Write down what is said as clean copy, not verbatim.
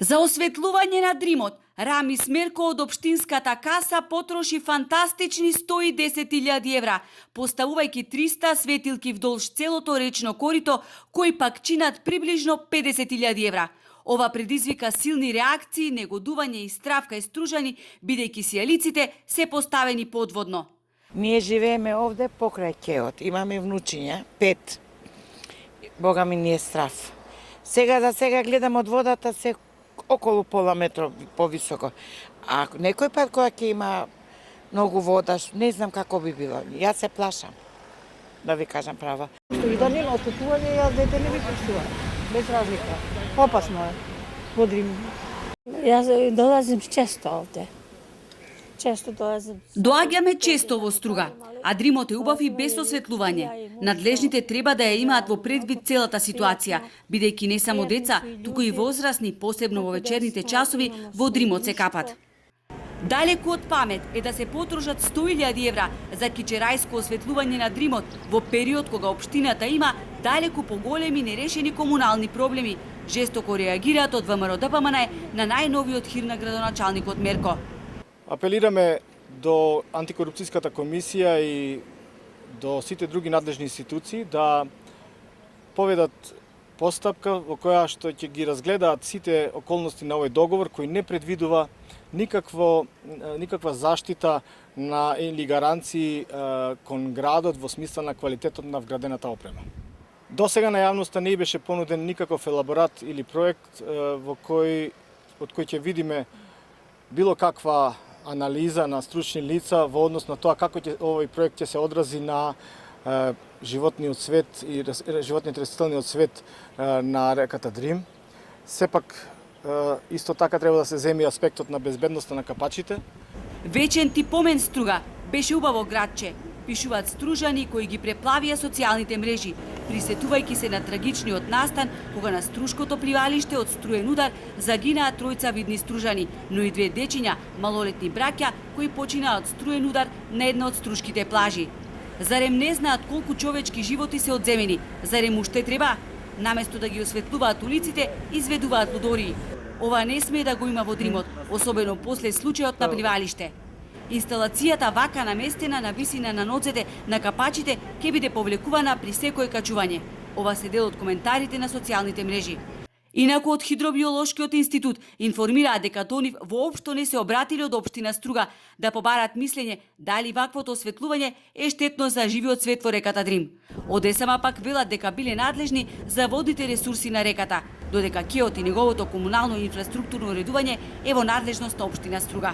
За осветлување на Дримот, Рами Смерко од Општинската каса потроши фантастични 110.000 евра, поставувајќи 300 светилки вдолж целото речно корито, кои пак чинат приближно 50.000 евра. Ова предизвика силни реакции, негодување и страв кај стружани, бидејќи сијалиците се поставени подводно. Ние живееме овде покрај кеот, имаме внучиња, 5. Бога ми ни е страв. Сега гледам од водата се околу пола метро повисоко. А некој пат кога ќе има многу вода, не знам како би било. Јас се плашам, да ви кажам права. И да нема осветлување, јас дете не би пуштувам. Без разлика. Опасно е. Во Дрим. Јас долазим често овде. Често долазим. Доаѓаме често во Струга, а Дримот е убав и без осветлување. Надлежните треба да ја имаат во предвид целата ситуација, бидејќи не само деца, туку и возрастни, посебно во вечерните часови, во Дримот се капат. Далеку од памет е да се потрошат 100.000 евра за кичерајско осветлување на Дримот во период кога општината има далеку поголеми нерешени комунални проблеми. Жестоко реагираат од ВМРО-ДПМН на најновиот хир на градоначалникот Мерко. Апелираме до антикорупцијската комисија и до сите други надлежни институции да поведат постапка во која што ќе ги разгледаат сите околности на овој договор кој не предвидува никаква заштита на или гаранции кон градот во смисла на квалитетот на вградената опрема. До сега на јавноста не беше понуден никаков елаборат или проект од кој ќе видиме било каква анализа на стручни лица во однос на тоа како овој проект ќе се одрази на животниот свет и животниот растителниот свет на реката Дрим. Сепак исто така треба да се земи аспектот на безбедноста на капачите. Вечен ти помен Струга, беше убаво градче, пишуваат стружани кои ги преплавија социјалните мрежи, присетувајќи се на трагичниот настан кога на струшкото пливалиште од струен удар загинаа тројца видни стружани, но и 2 дечиња, малолетни браќа, кои починаа од струен удар на една од струшките плажи. Зарем не знаат колку човечки животи се одземени? Зарем уште треба? Наместо да ги осветлуваат улиците, изведуваат лудории. Ова не смее да го има во Дримот, особено после случајот на пливалиште. Инсталацијата вака наместена на висина на ноцете на капачите ќе биде повлекувана при секој качување. Ова се дел од коментарите на социјалните мрежи. Инаку од Хидробиолошкиот институт информираат дека до нив воопшто не се обратиле од општина Струга да побарат мислење дали ваквото осветлување е штетно за живиот свет во реката Дрим. Од СМ пак велат дека биле надлежни за водните ресурси на реката, додека кеот и неговото комунално и инфраструктурно уредување е во надлежност на општина Струга.